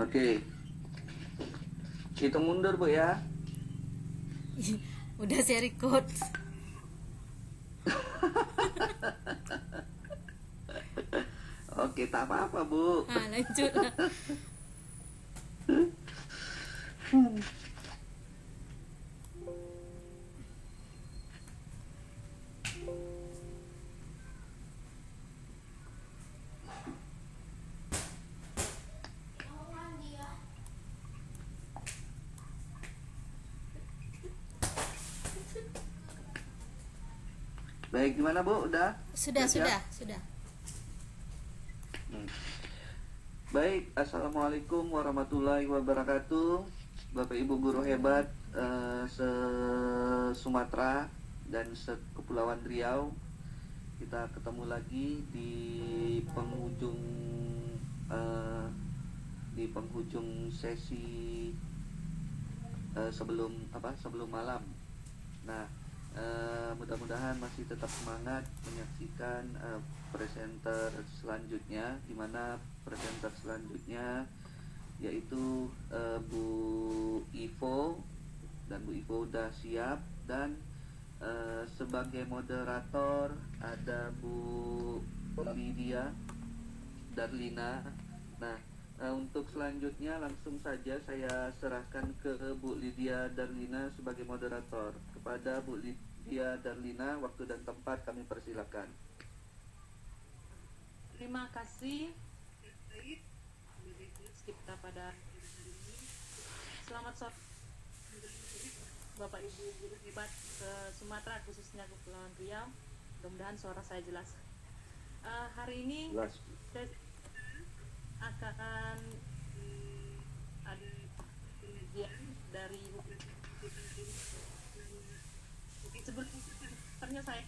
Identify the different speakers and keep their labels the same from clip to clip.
Speaker 1: Oke, hitung mundur Bu ya.
Speaker 2: Udah saya record.
Speaker 1: Oke, tak apa-apa Bu.
Speaker 2: Lanjut lah.
Speaker 1: Baik, gimana Bu? Udah?
Speaker 2: Sudah.
Speaker 1: Siap? Baik, Assalamualaikum warahmatullahi wabarakatuh. Bapak Ibu guru hebat se-Sumatera dan se-Kepulauan Riau. Kita ketemu lagi di penghujung sesi sebelum malam. Nah, mudah-mudahan masih tetap semangat menyaksikan presenter selanjutnya, di mana presenter selanjutnya yaitu Bu Ivo, dan Bu Ivo udah siap, dan sebagai moderator ada Bu Lydia Darlina. Nah, untuk selanjutnya langsung saja saya serahkan ke Bu Lydia Darlina sebagai moderator. Kepada Bu Lydia Darlina, waktu dan tempat kami persilakan.
Speaker 3: Terima kasih kita pada selamat sore Bapak Ibu guru hebat ke Sumatera, khususnya Kepulauan Riau. Mudah-mudahan suara saya jelas. Hari ini saya akan ada pengajian dari sebelumnya saya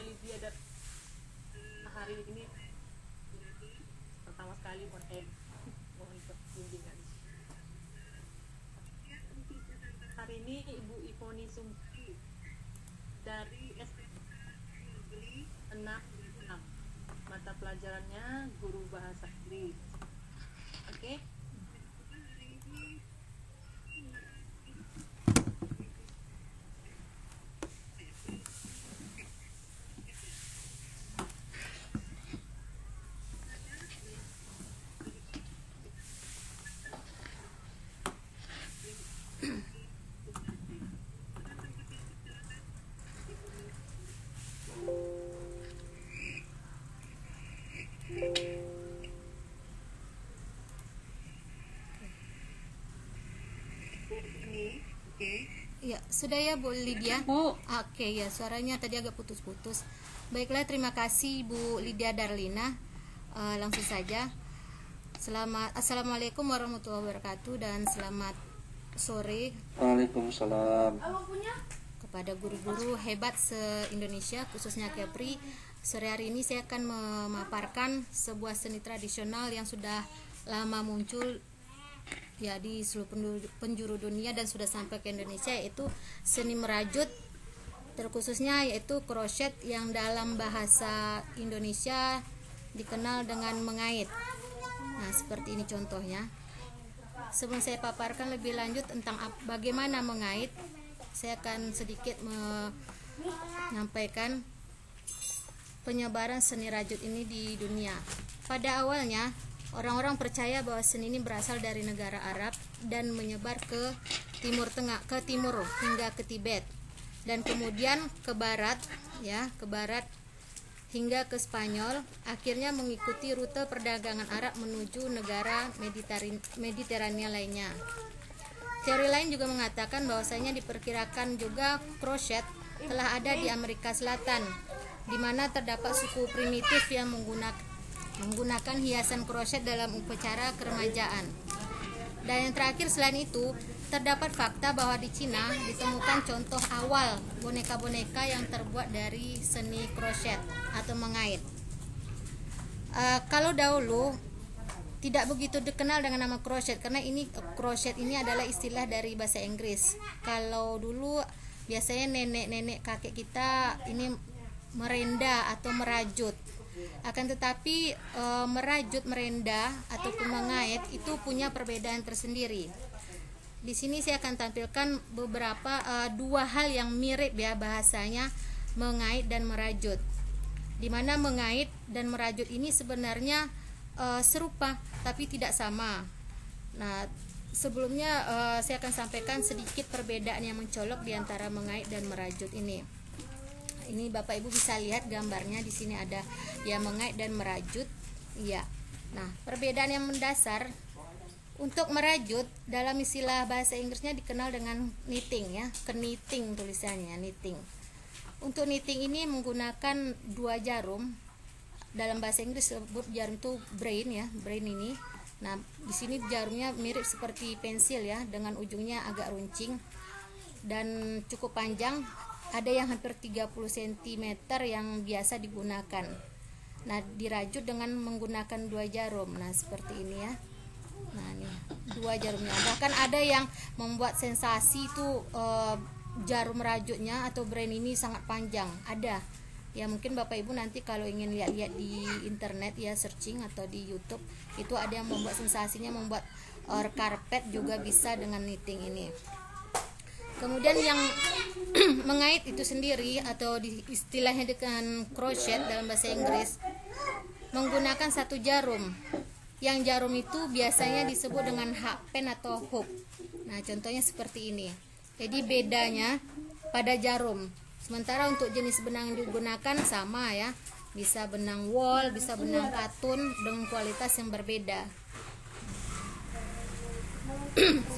Speaker 3: Lydia dan hari ini pertama sekali mohon bimbingan. Hari ini Ibu Ivoni Sumpi dari SMK 6 mata pelajarannya guru bahasa Inggris. Oke.
Speaker 2: Ya, sudah ya Bu Lydia.
Speaker 3: Bu.
Speaker 2: Oke ya, suaranya tadi agak putus-putus. Baiklah, terima kasih Bu Lydia Darlina. Langsung saja. Assalamualaikum warahmatullahi wabarakatuh dan selamat sore
Speaker 1: Waalaikumsalam.
Speaker 2: kepada guru-guru hebat se-Indonesia, khususnya Kepri. Sore hari ini saya akan memaparkan sebuah seni tradisional yang sudah lama muncul ya di seluruh penjuru dunia dan sudah sampai ke Indonesia, yaitu seni merajut, terkhususnya yaitu kroset yang dalam bahasa Indonesia dikenal dengan mengait. Nah, seperti ini contohnya. Sebelum saya paparkan lebih lanjut tentang bagaimana mengait, saya akan sedikit menyampaikan penyebaran seni rajut ini di dunia. Pada awalnya, orang-orang percaya bahwa seni ini berasal dari negara Arab dan menyebar ke Timur Tengah, ke timur hingga ke Tibet, dan kemudian ke barat hingga ke Spanyol, akhirnya mengikuti rute perdagangan Arab menuju negara Mediterania lainnya. Teori lain juga mengatakan bahwasanya diperkirakan juga kroset telah ada di Amerika Selatan, di mana terdapat suku primitif yang menggunakan hiasan kroset dalam upacara keremajaan. Dan yang terakhir selain itu, terdapat fakta bahwa di Cina ditemukan contoh awal boneka-boneka yang terbuat dari seni kroset atau mengait. Kalau dahulu tidak begitu dikenal dengan nama kroset, karena kroset ini adalah istilah dari bahasa Inggris. Kalau dulu biasanya nenek-nenek kakek kita ini merenda atau merajut. Akan tetapi merajut, merenda ataupun mengait itu punya perbedaan tersendiri. Di sini saya akan tampilkan beberapa dua hal yang mirip ya bahasanya, mengait dan merajut. Dimana mengait dan merajut ini sebenarnya serupa tapi tidak sama. Nah, sebelumnya saya akan sampaikan sedikit perbedaan yang mencolok di antara mengait dan merajut ini. Ini Bapak Ibu bisa lihat gambarnya, di sini ada ya mengait dan merajut. Iya. Nah, perbedaan yang mendasar untuk merajut dalam istilah bahasa Inggrisnya dikenal dengan knitting ya, knitting tulisannya, knitting. Untuk knitting ini menggunakan dua jarum. Dalam bahasa Inggris sebut jarum itu brain ya, brain ini. Nah, di sini jarumnya mirip seperti pensil ya, dengan ujungnya agak runcing dan cukup panjang. Ada yang hampir 30 cm yang biasa digunakan. Nah, dirajut dengan menggunakan dua jarum. Nah, seperti ini ya. Nah, ini dua jarumnya. Bahkan ada yang membuat sensasi itu jarum rajutnya atau brain ini sangat panjang. Ada. Ya mungkin Bapak Ibu nanti kalau ingin lihat-lihat di internet ya, searching atau di YouTube, itu ada yang membuat sensasinya membuat karpet juga bisa dengan knitting ini. Kemudian yang mengait itu sendiri atau istilahnya dengan crochet dalam bahasa Inggris menggunakan satu jarum. Yang jarum itu biasanya disebut dengan hakpen atau hook. Nah, contohnya seperti ini. Jadi bedanya pada jarum. Sementara untuk jenis benang yang digunakan sama ya. Bisa benang wool, bisa benang katun dengan kualitas yang berbeda.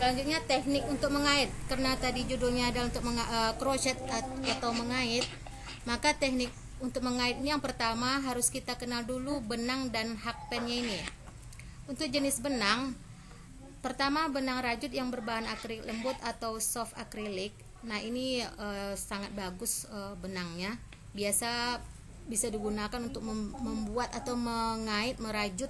Speaker 2: Selanjutnya teknik untuk mengait. Karena tadi judulnya adalah untuk crochet atau mengait, maka teknik untuk mengait ini yang pertama harus kita kenal dulu benang dan hakpennya ini. Untuk jenis benang, pertama benang rajut yang berbahan akrilik lembut atau soft acrylic. Nah, ini sangat bagus benangnya. Biasa bisa digunakan untuk membuat atau mengait, merajut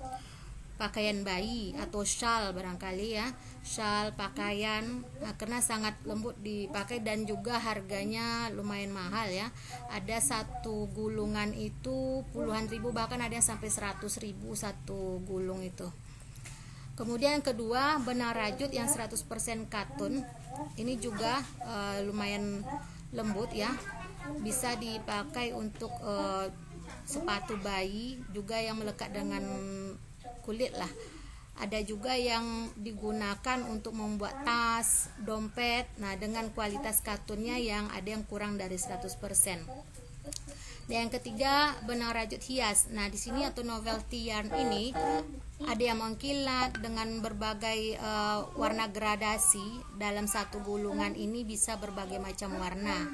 Speaker 2: pakaian bayi atau shawl barangkali ya, shawl pakaian. Nah, karena sangat lembut dipakai dan juga harganya lumayan mahal ya. Ada satu gulungan itu puluhan ribu, bahkan ada yang sampai 100.000 satu gulung itu. Kemudian yang kedua, benang rajut yang 100% katun. Ini juga lumayan lembut ya. Bisa dipakai untuk sepatu bayi, juga yang melekat dengan kulit lah. Ada juga yang digunakan untuk membuat tas, dompet. Nah, dengan kualitas katunnya yang ada yang kurang dari 100%. Dan yang ketiga, benang rajut hias. Nah, di sini atau novelty yarn ini ada yang mengkilat dengan berbagai warna gradasi. Dalam satu gulungan ini bisa berbagai macam warna.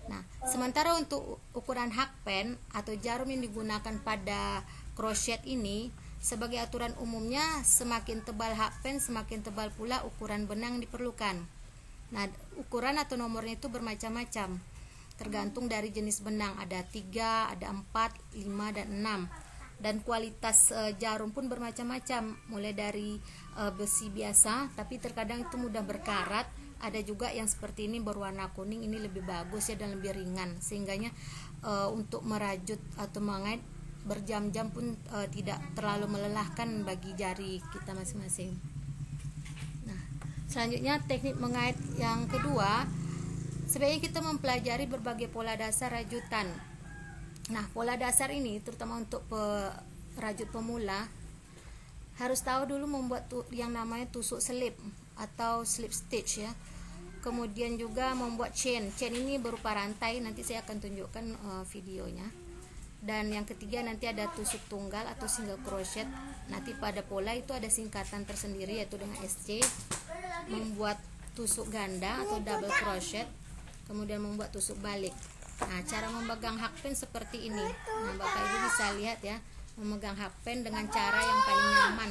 Speaker 2: Nah, sementara untuk ukuran hakpen atau jarum yang digunakan pada crochet ini, sebagai aturan umumnya semakin tebal hakpen semakin tebal pula ukuran benang diperlukan. Nah, ukuran atau nomornya itu bermacam-macam, tergantung dari jenis benang. Ada 3, ada 4, 5, dan 6. Dan kualitas jarum pun bermacam-macam, mulai dari besi biasa, tapi terkadang itu mudah berkarat. Ada juga yang seperti ini berwarna kuning, ini lebih bagus ya dan lebih ringan, sehingganya untuk merajut atau mengait berjam-jam pun tidak terlalu melelahkan bagi jari kita masing-masing. Nah, selanjutnya teknik mengait yang kedua, sebaiknya kita mempelajari berbagai pola dasar rajutan. Nah, pola dasar ini terutama untuk rajut pemula harus tahu dulu membuat yang namanya tusuk selip atau slip stitch ya. Kemudian juga membuat chain. Chain ini berupa rantai, nanti saya akan tunjukkan videonya. Dan yang ketiga nanti ada tusuk tunggal atau single crochet. Nanti pada pola itu ada singkatan tersendiri yaitu dengan SC. Membuat tusuk ganda atau double crochet, kemudian membuat tusuk balik. Nah, cara memegang hakpen seperti ini. Nah, Bapak Ibu bisa lihat ya, memegang hakpen dengan cara yang paling nyaman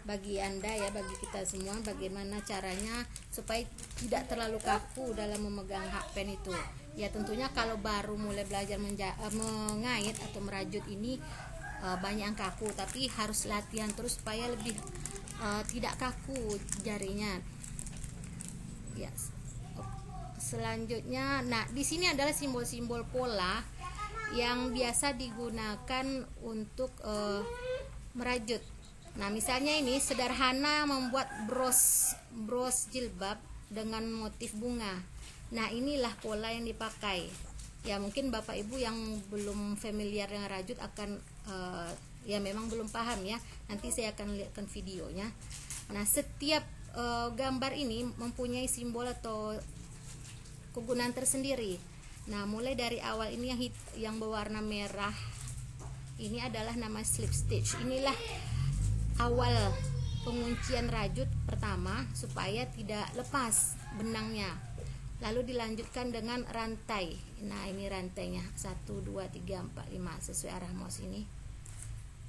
Speaker 2: bagi Anda ya, bagi kita semua, bagaimana caranya supaya tidak terlalu kaku dalam memegang hakpen itu. Ya, tentunya kalau baru mulai belajar mengait atau merajut ini banyak yang kaku, tapi harus latihan terus supaya lebih tidak kaku jarinya. Yes. Selanjutnya, nah di sini adalah simbol-simbol pola yang biasa digunakan untuk merajut. Nah, misalnya ini sederhana membuat bros jilbab dengan motif bunga. Nah, inilah pola yang dipakai. Ya, mungkin Bapak Ibu yang belum familiar dengan rajut akan ya memang belum paham ya. Nanti saya akan lihatkan videonya. Nah, setiap gambar ini mempunyai simbol atau kegunaan tersendiri. Nah, mulai dari awal ini yang berwarna merah ini adalah nama slip stitch. Inilah awal penguncian rajut pertama supaya tidak lepas benangnya. Lalu dilanjutkan dengan rantai. Nah, ini rantainya 1 2 3 4 5 sesuai arah mouse ini.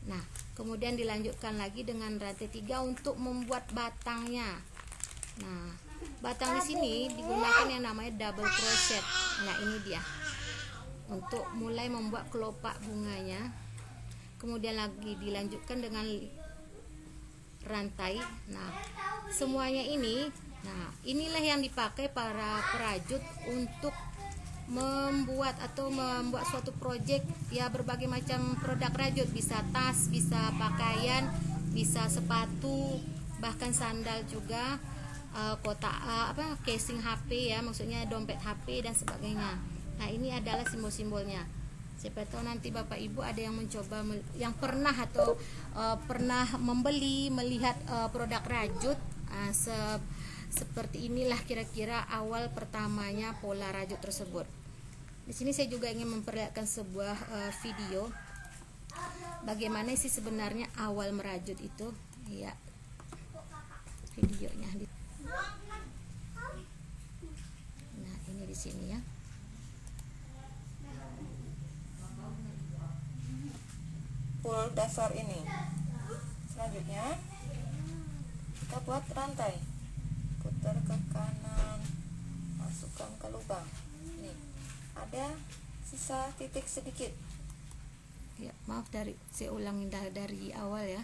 Speaker 2: Nah, kemudian dilanjutkan lagi dengan rantai 3 untuk membuat batangnya. Nah, batang di sini digunakan yang namanya double crochet. Nah, ini dia. Untuk mulai membuat kelopak bunganya. Kemudian lagi dilanjutkan dengan rantai. Nah, semuanya ini, nah, inilah yang dipakai para perajut untuk membuat suatu proyek ya, berbagai macam produk rajut, bisa tas, bisa pakaian, bisa sepatu, bahkan sandal juga, casing HP ya, maksudnya dompet HP dan sebagainya. Nah, ini adalah simbol-simbolnya. Siapa tahu nanti Bapak Ibu ada yang mencoba, yang pernah atau pernah melihat produk rajut. Seperti inilah kira-kira awal pertamanya pola rajut tersebut. Di sini saya juga ingin memperlihatkan sebuah video bagaimana sih sebenarnya awal merajut itu. Ya, videonya. Nah, ini di sini ya.
Speaker 4: Full dasar ini. Selanjutnya kita buat rantai, putar ke kanan, masukkan ke lubang. Nih, ada sisa titik sedikit.
Speaker 2: Ya, maaf, saya ulangi dari awal ya.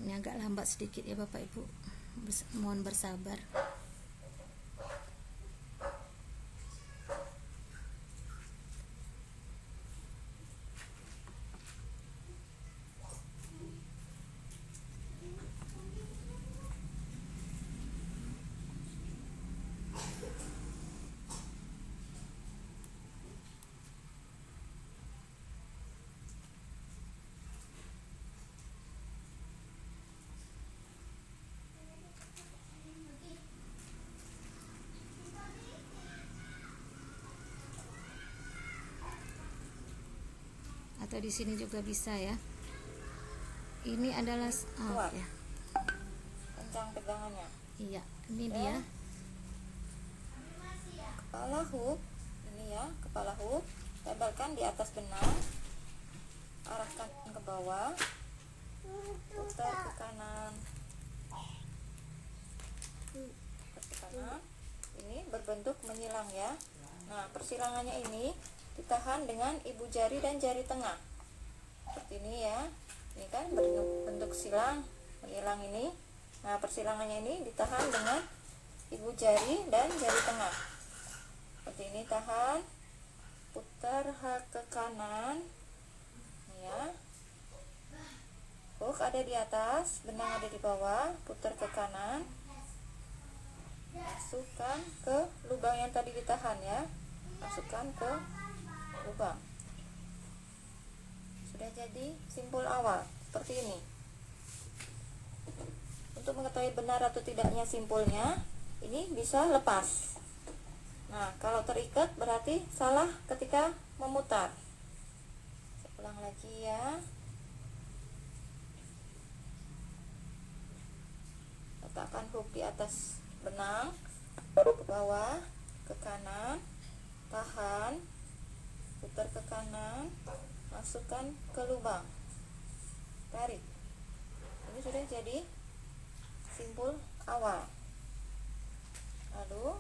Speaker 2: Ini agak lambat sedikit ya Bapak Ibu, mohon bersabar. Atau di sini juga bisa ya. Ini adalah
Speaker 4: ya. Kencang pegangannya.
Speaker 2: Iya, ini dia.
Speaker 4: Kepala hook, ini ya, kepala hook tebalkan di atas benang, arahkan ke bawah, putar ke kanan, ini berbentuk menyilang ya. Nah, persilangannya ini ditahan dengan ibu jari dan jari tengah seperti ini ya. Ini kan bentuk silang menyilang ini. Nah, persilangannya ini ditahan dengan ibu jari dan jari tengah seperti ini. Tahan, putar ke kanan ya. Hook ada di atas, benang ada di bawah, putar ke kanan, masukkan ke lubang yang tadi ditahan ya, masukkan ke lubang. Sudah jadi simpul awal seperti ini. Untuk mengetahui benar atau tidaknya simpulnya, ini bisa lepas. Nah, kalau terikat berarti salah ketika memutar. Saya ulang lagi ya. Letakkan hook di atas benang, ke bawah, ke kanan, tahan, putar ke kanan, masukkan ke lubang, tarik. Ini sudah jadi simpul awal. Lalu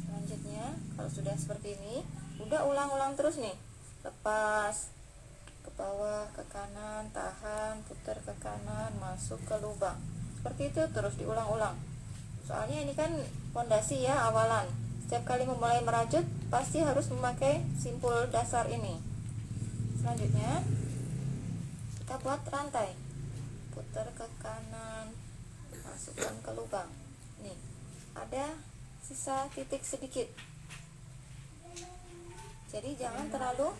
Speaker 4: selanjutnya kalau sudah seperti ini, udah ulang-ulang terus nih. Lepas ke bawah, ke kanan, tahan, putar ke kanan, masuk ke lubang. Seperti itu terus diulang-ulang. Soalnya ini kan fondasi ya, awalan. Setiap kali memulai merajut pasti harus memakai simpul dasar ini. Selanjutnya kita buat rantai. Putar ke kanan, masukkan ke lubang. Nih, ada sisa titik sedikit. Jadi jangan terlalu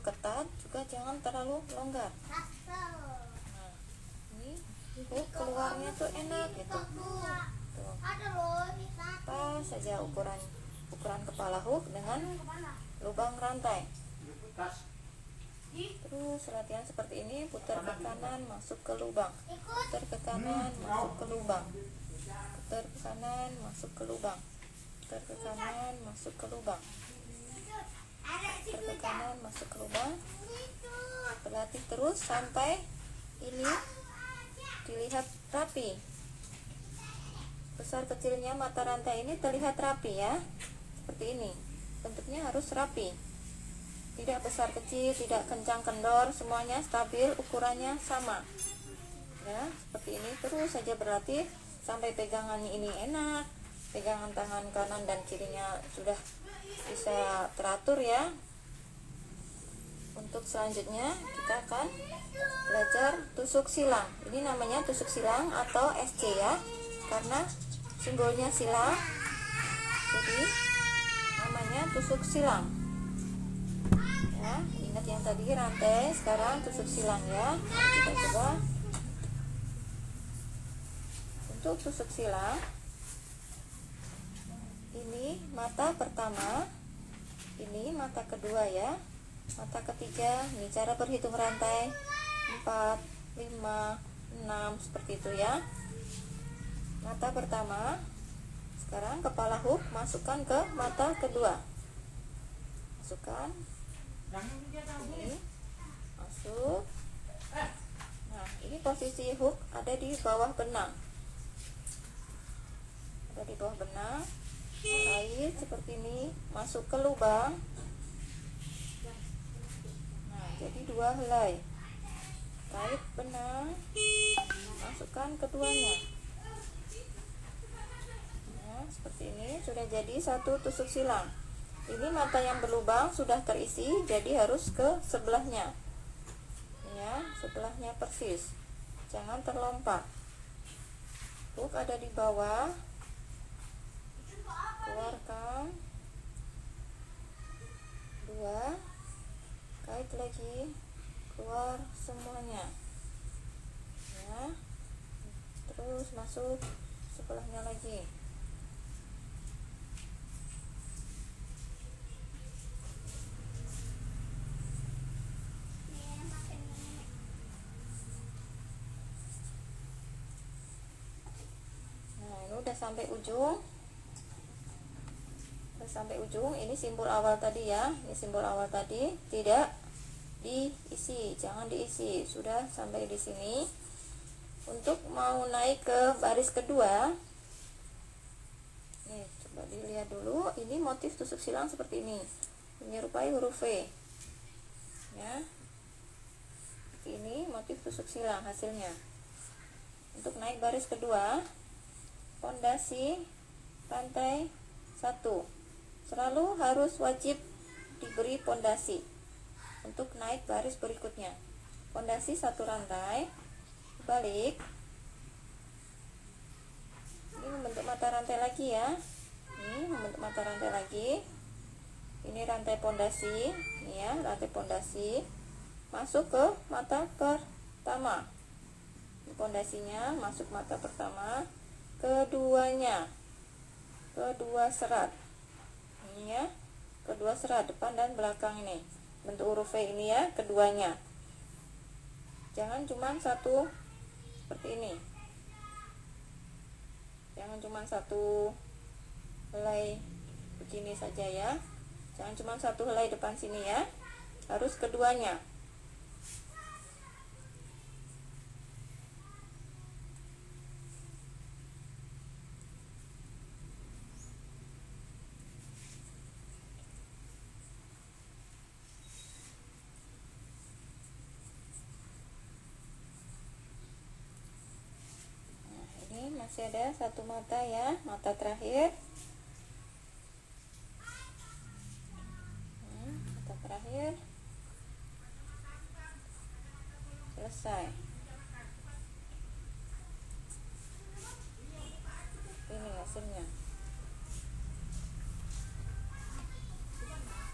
Speaker 4: ketat, juga jangan terlalu longgar. Nah, ini hook keluarnya tuh enak gitu. Tuh. Pas saja ukuran kepala hook dengan lubang rantai. Terus latihan seperti ini, putar ke kanan, masuk ke lubang. Putar ke kanan, masuk ke lubang. Putar ke kanan, masuk ke lubang. Putar ke kanan, masuk ke lubang. Putar ke kanan, masuk ke lubang. Berlatih terus sampai ini dilihat rapi. Besar kecilnya mata rantai ini terlihat rapi ya. Seperti ini. Bentuknya harus rapi. Tidak besar kecil, tidak kencang kendor, semuanya stabil, ukurannya sama. Ya, seperti ini terus saja berlatih sampai pegangannya ini enak. Pegangan tangan kanan dan kirinya sudah bisa teratur ya. Untuk selanjutnya kita akan belajar tusuk silang. Ini namanya tusuk silang atau SC ya, karena simbolnya silang, jadi namanya tusuk silang ya. Ingat yang tadi rantai, sekarang tusuk silang ya. Kita coba. Untuk tusuk silang, ini mata pertama, ini mata kedua ya, mata ketiga. Ini cara berhitung rantai 4, 5, 6 seperti itu ya. Mata pertama. Sekarang kepala hook masukkan ke mata kedua. Masukkan. Ini masuk. Nah, ini posisi hook ada di bawah benang. Ada di bawah benang. Kait seperti ini, masuk ke lubang. Nah, jadi 2 helai. Kait benang, masukkan keduanya. Nah, seperti ini sudah jadi satu tusuk silang. Ini mata yang berlubang sudah terisi, jadi harus ke sebelahnya. Ya, sebelahnya persis. Jangan terlompat. Hook ada di bawah. Keluarkan. 2. Kait lagi. Keluar semuanya. Ya. Terus masuk sebelahnya lagi. Udah sampai ujung, ini simpul awal tadi ya. Ini simpul awal tadi tidak diisi, jangan diisi. Sudah sampai di sini. Untuk mau naik ke baris kedua, nih coba dilihat dulu. Ini motif tusuk silang seperti ini, menyerupai huruf V ya. Ini motif tusuk silang hasilnya. Untuk naik baris kedua, pondasi rantai 1 selalu harus wajib diberi pondasi untuk naik baris berikutnya. Pondasi 1 rantai, balik. Ini membentuk mata rantai lagi ya. Ini membentuk mata rantai lagi. Ini rantai pondasi, ini ya, rantai pondasi masuk ke mata pertama. Pondasinya masuk mata pertama. Keduanya, kedua serat ini ya, kedua serat depan dan belakang ini bentuk huruf V ini ya, keduanya. Jangan cuma satu seperti ini, jangan cuma satu helai begini saja ya, jangan cuma satu helai depan sini ya, harus keduanya. Masih ada satu mata ya, mata terakhir. Mata terakhir selesai. Ini hasilnya.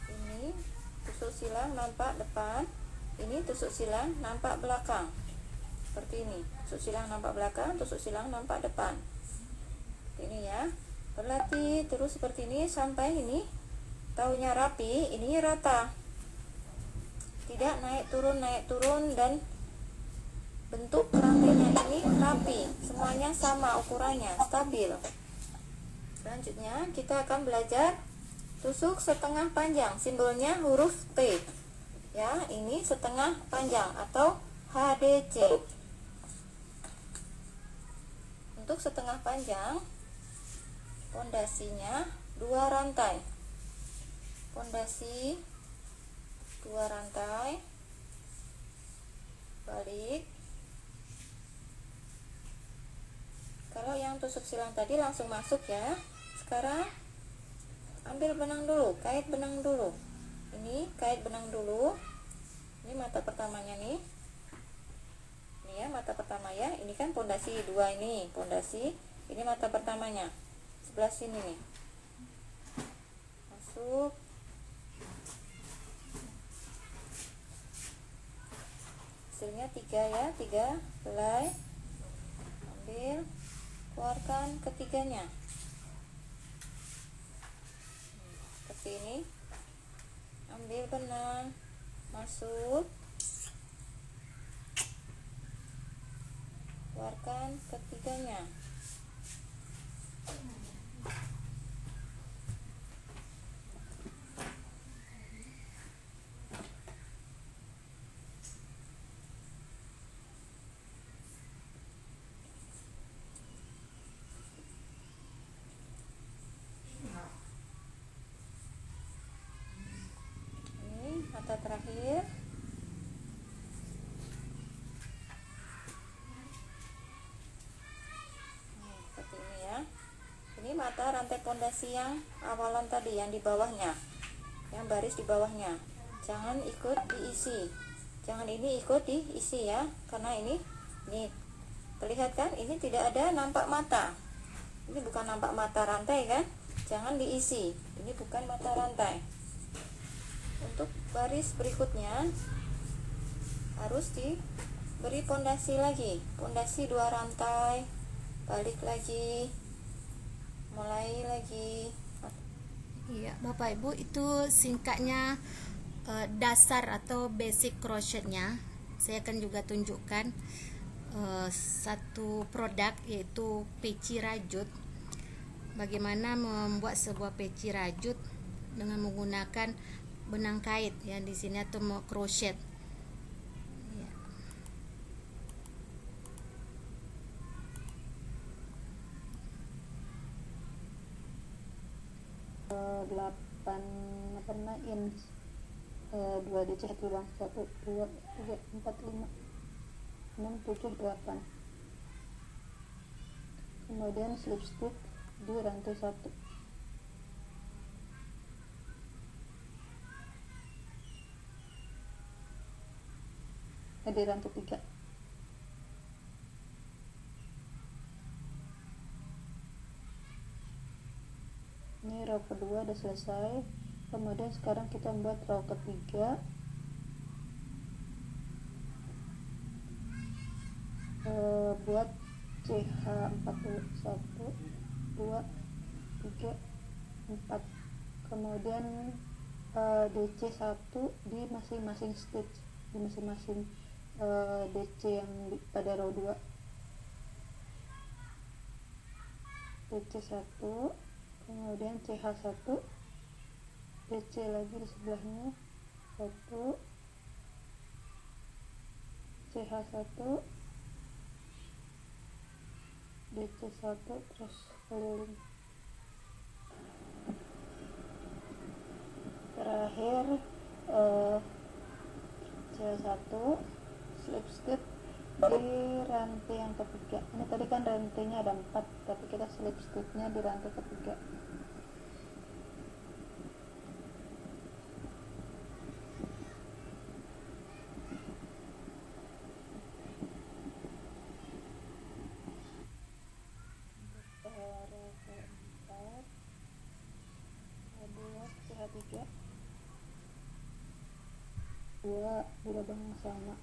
Speaker 4: Ini tusuk silang nampak depan, ini tusuk silang nampak belakang. Seperti ini, tusuk silang nampak belakang, tusuk silang nampak depan. Ini ya, berlatih terus seperti ini sampai ini taunya rapi, ini rata, tidak naik turun dan bentuk rantainya ini rapi, semuanya sama ukurannya, stabil. Selanjutnya kita akan belajar tusuk setengah panjang, simbolnya huruf T ya, ini setengah panjang atau HDC. Untuk setengah panjang, pondasinya 2 rantai. Pondasi 2 rantai, balik. Kalau yang tusuk silang tadi langsung masuk ya. Sekarang ambil benang dulu, kait benang dulu. Ini kait benang dulu. Ini mata pertamanya nih. Ini ya mata pertama ya, ini kan pondasi 2 ini, pondasi, ini mata pertamanya sebelah sini nih, masuk, hasilnya 3 ya, 3 helai, ambil, keluarkan ketiganya, seperti ini, ambil benang, masuk, keluarkan ketiganya, ini mata terakhir. Mata rantai pondasi yang awalan tadi, yang di bawahnya, yang baris di bawahnya, jangan ikut diisi, jangan ini ikut diisi ya, karena ini terlihat kan, ini tidak ada nampak mata, ini bukan nampak mata rantai kan, jangan diisi, ini bukan mata rantai. Untuk baris berikutnya harus diberi pondasi lagi, pondasi 2 rantai, balik lagi, mulai lagi.
Speaker 2: Iya, Bapak Ibu, itu singkatnya dasar atau basic crochetnya. Saya akan juga tunjukkan satu produk, yaitu peci rajut. Bagaimana membuat sebuah peci rajut dengan menggunakan benang kait yang di sini atau crochet. Ya.
Speaker 5: 8 inch, 2 DC 1 bang, 1 2 3 4 5 6 7 8. Kemudian slip stitch di rantai 1. Di rantai 3. Ini row kedua udah selesai. Kemudian sekarang kita membuat row ketiga. Buat CH40 1 2 3 4. Kemudian DC1 di masing-masing stitch, di masing-masing DC yang pada row 2. DC1, kemudian CH1 DC lagi di sebelahnya 1, CH1, DC1, terus keliling. Terakhir CH1 slip stitch di rantai yang ketiga. Ini tadi kan rantainya ada 4, tapi kita slip stitchnya di rantai ketiga. CH3 2 di lubang yang sama.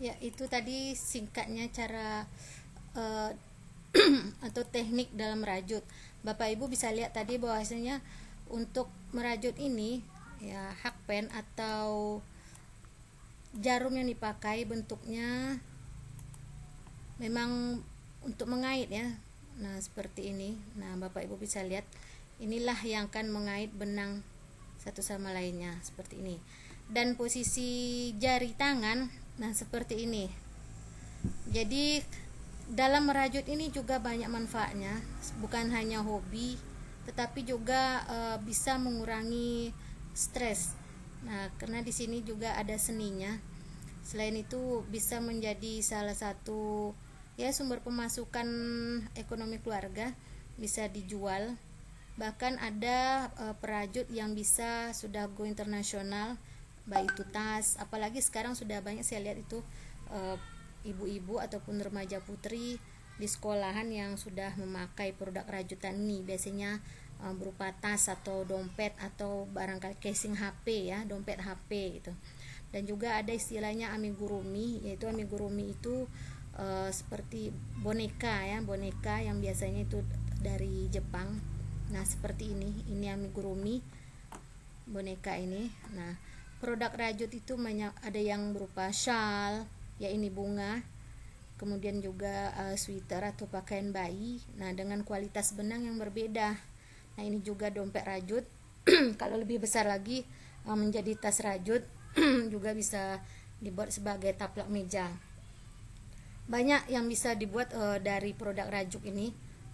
Speaker 2: Ya, itu tadi singkatnya cara atau teknik dalam merajut. Bapak Ibu bisa lihat tadi bahwasanya untuk merajut ini ya, hakpen atau jarum yang dipakai bentuknya memang untuk mengait ya. Nah, seperti ini. Nah, Bapak Ibu bisa lihat inilah yang akan mengait benang satu sama lainnya seperti ini. Dan posisi jari tangan nah seperti ini. Jadi dalam merajut ini juga banyak manfaatnya, bukan hanya hobi tetapi juga bisa mengurangi stres. Nah, karena di sini juga ada seninya. Selain itu bisa menjadi salah satu ya sumber pemasukan ekonomi keluarga, bisa dijual. Bahkan ada perajut yang bisa sudah go internasional, baik itu tas, apalagi sekarang sudah banyak saya lihat itu ibu-ibu ataupun remaja putri di sekolahan yang sudah memakai produk rajutan ini, biasanya berupa tas atau dompet atau barangkali casing HP ya, dompet HP gitu. Dan juga ada istilahnya amigurumi, yaitu amigurumi itu seperti boneka ya, boneka yang biasanya itu dari Jepang. Nah, seperti ini amigurumi boneka ini. Nah, produk rajut itu ada yang berupa shawl, ya ini bunga, kemudian juga sweater atau pakaian bayi. Nah, dengan kualitas benang yang berbeda. Nah, ini juga dompet rajut. Kalau lebih besar lagi menjadi tas rajut juga bisa dibuat sebagai taplak meja. Banyak yang bisa dibuat dari produk rajut ini.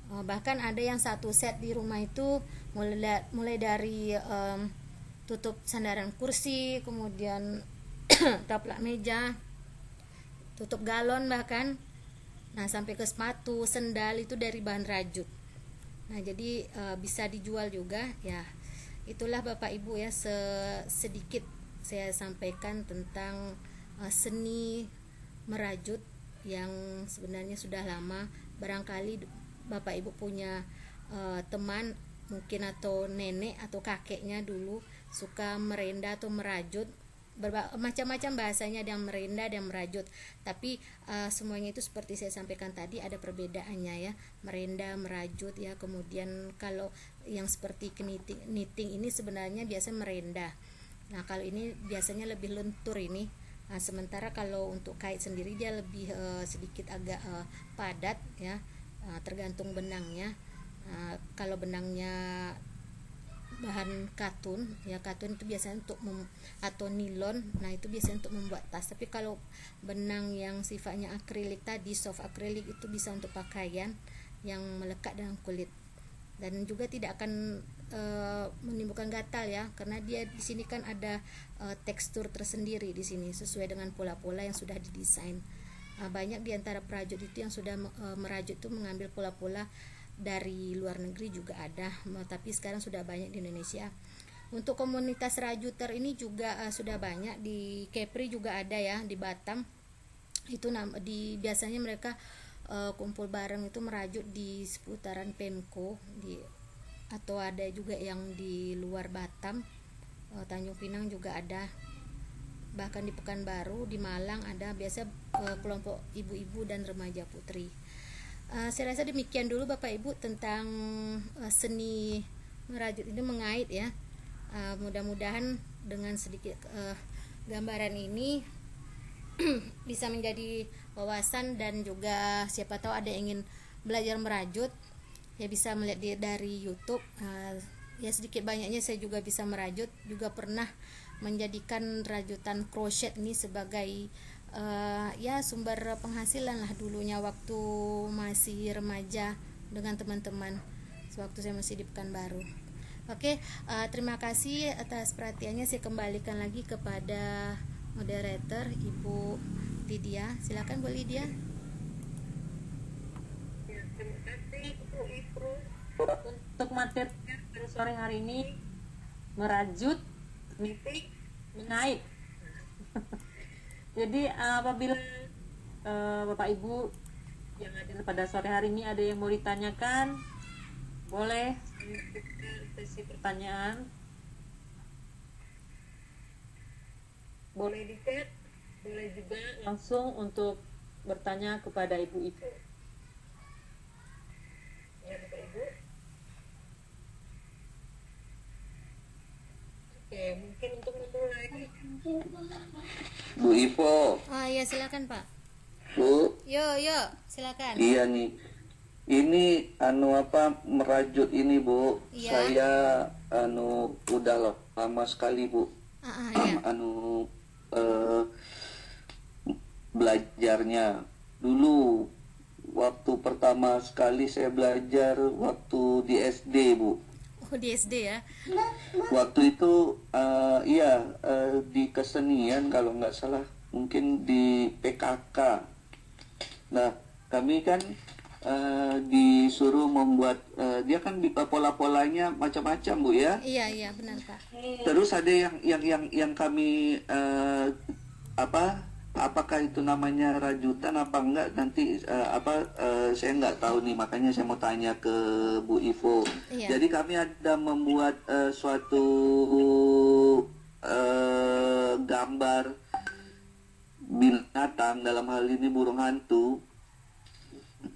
Speaker 2: Bahkan ada yang satu set di rumah itu mulai dari tutup sandaran kursi, kemudian taplak meja, tutup galon bahkan, nah sampai ke sepatu, sendal itu dari bahan rajut. Nah, jadi bisa dijual juga ya. Itulah Bapak Ibu ya, sedikit saya sampaikan tentang seni merajut yang sebenarnya sudah lama. Barangkali Bapak Ibu punya teman mungkin atau nenek atau kakeknya dulu suka merenda atau merajut, macam-macam bahasanya, ada yang merenda, ada yang merajut, tapi semuanya itu seperti saya sampaikan tadi ada perbedaannya ya, merenda, merajut ya. Kemudian kalau yang seperti knitting ini sebenarnya biasa merenda. Nah, kalau ini biasanya lebih lentur ini. Nah, sementara kalau untuk kait sendiri dia lebih sedikit agak padat ya, tergantung benangnya. Kalau benangnya bahan katun ya, katun itu biasanya untuk atau nilon, nah itu biasanya untuk membuat tas. Tapi kalau benang yang sifatnya akrilik tadi, soft akrilik, itu bisa untuk pakaian yang melekat dalam kulit dan juga tidak akan menimbulkan gatal ya, karena dia di sini kan ada tekstur tersendiri di sini sesuai dengan pola-pola yang sudah didesain. Banyak di antara perajut itu yang sudah merajut itu mengambil pola-pola dari luar negeri juga ada, tapi sekarang sudah banyak di Indonesia. Untuk komunitas rajuter ini juga sudah banyak, di Kepri juga ada ya, di Batam itu biasanya mereka kumpul bareng itu merajut di seputaran Pemko atau ada juga yang di luar Batam, Tanjung Pinang juga ada, bahkan di Pekanbaru, di Malang ada, biasa kelompok ibu-ibu dan remaja putri. Saya rasa demikian dulu Bapak Ibu tentang seni merajut ini, mengait ya. Mudah-mudahan dengan sedikit gambaran ini bisa menjadi wawasan, dan juga siapa tahu ada yang ingin belajar merajut ya bisa melihat dari YouTube. Ya sedikit banyaknya saya juga bisa merajut, juga pernah menjadikan rajutan crochet ini sebagai ya sumber penghasilan lah dulunya waktu masih remaja dengan teman-teman sewaktu saya masih di Pekanbaru. Oke, terima kasih atas perhatiannya. Saya kembalikan lagi kepada moderator Ibu Lydia. Silakan Bu Lydia.
Speaker 3: Ya, terima kasih Bu Ibu untuk materi pada sore hari ini, merajut, knitting, mengait. Jadi apabila Bapak Ibu yang hadir pada sore hari ini ada yang mau ditanyakan, boleh sesi pertanyaan, boleh di chat, boleh juga langsung untuk bertanya kepada Ibu-Ibu. Ya Bapak Ibu. Oke, mungkin untuk memulai.
Speaker 1: Bu Ipo,
Speaker 2: Ya silakan Pak.
Speaker 1: Bu.
Speaker 2: Yo silakan.
Speaker 1: Iya nih. Ini merajut ini, Bu.
Speaker 2: Iya.
Speaker 1: Saya udah lama sekali, Bu.
Speaker 2: Iya.
Speaker 1: Belajarnya. Dulu waktu pertama sekali saya belajar waktu di SD, Bu.
Speaker 2: Oh, di SD ya.
Speaker 1: Waktu itu di kesenian kalau nggak salah, mungkin di PKK. Nah, kami kan disuruh membuat, dia kan pola-polanya macam-macam, Bu ya.
Speaker 2: Iya benar Pak.
Speaker 1: Terus ada yang kami apakah itu namanya rajutan apa enggak, nanti saya nggak tahu nih, makanya saya mau tanya ke Bu Ivo.
Speaker 2: Iya.
Speaker 1: Jadi kami ada membuat suatu gambar binatang, dalam hal ini burung hantu.